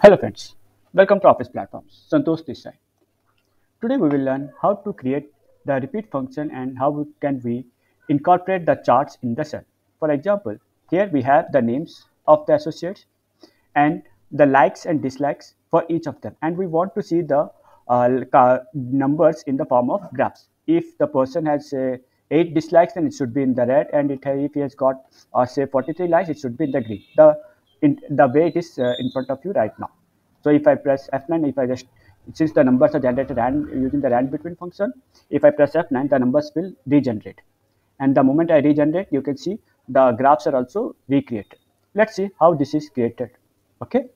Hello friends, welcome to Office Platforms. Santosh this side. Today we will learn how to create the repeat function and how can we incorporate the charts in the cell. For example, here we have the names of the associates and the likes and dislikes for each of them, and we want to see the numbers in the form of graphs. If the person has 8 dislikes, then it should be in the red, and if he has got say 43 likes, it should be in the green. The way it is in front of you right now. So if I press F9, if I just since the numbers are generated and using the rand between function, if I press F9, the numbers will regenerate. And the moment I regenerate, you can see the graphs are also recreated. Let's see how this is created. Okay.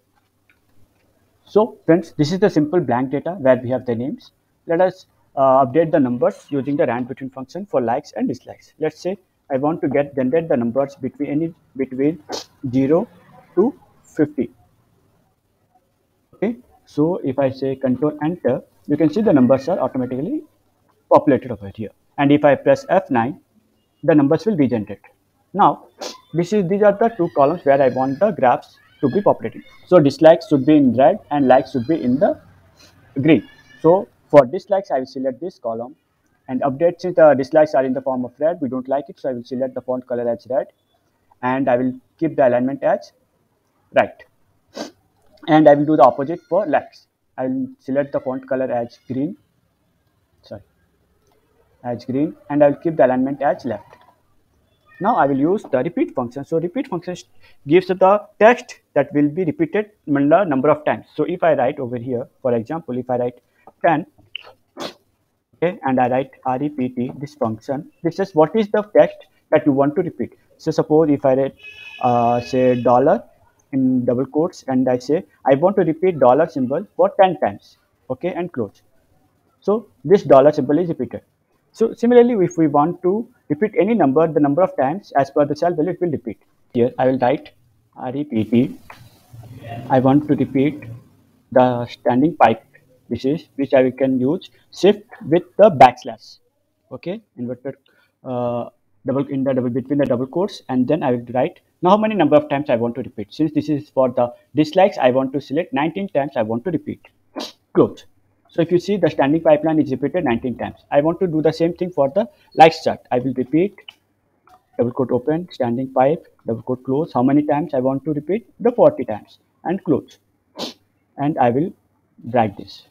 So friends, this is the simple blank data where we have the names. Let us update the numbers using the rand between function for likes and dislikes. Let's say I want to generate the numbers between 0 to 50. Okay, so if I say control enter, you can see the numbers are automatically populated over here. And if I press F9, the numbers will regenerate. Now, these are the two columns where I want the graphs to be populated. So dislikes should be in red and likes should be in the green. So for dislikes, I will select this column and update. Since the dislikes are in the form of red, we don't like it, so I will select the font color as red, and I will keep the alignment as right. And I will do the opposite for likes. I will select the font color as green, and I will keep the alignment as left. Now I will use the repeat function. So repeat function gives the text that will be repeated number of times. So if I write over here, for example, if I write 10, okay, and I write rept this function, this is what is the text that you want to repeat. So suppose if I write say dollar in double quotes, and I say I want to repeat dollar symbol for 10 times, okay, and close. So this dollar symbol is repeated. So similarly, if we want to repeat any number, the number of times as per the cell value, it will repeat. Here I will write rept. I want to repeat the standing pipe. This is which I can use shift with the backslash. Okay, inverted double in the double between the double quotes, and then I will write now how many number of times I want to repeat. Since this is for the dislikes, I want to select 19 times I want to repeat. Close. So if you see the standing pipeline is repeated 19 times. I want to do the same thing for the likes chart. I will repeat double quote open, standing pipe, double quote close. How many times I want to repeat? The 40 times and close. And I will drag this.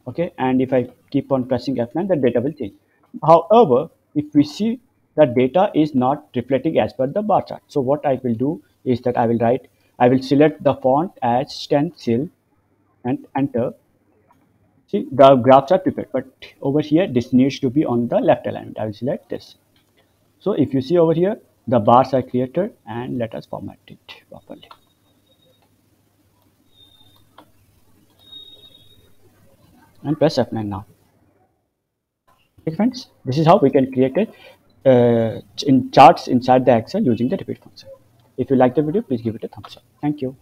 Okay, and if I keep on pressing F9, the data will change. However, if we see the data is not reflecting as per the bar chart. So what I will do is that I will select the font as stencil and enter. See, the graphs are prepared, but over here, this needs to be on the left alignment. I will select this. So if you see over here, the bars are created, and let us format it properly. And press F9 now. Okay, friends, this is how we can create it in charts inside the Excel using the repeat function. If you like the video, please give it a thumbs up. Thank you.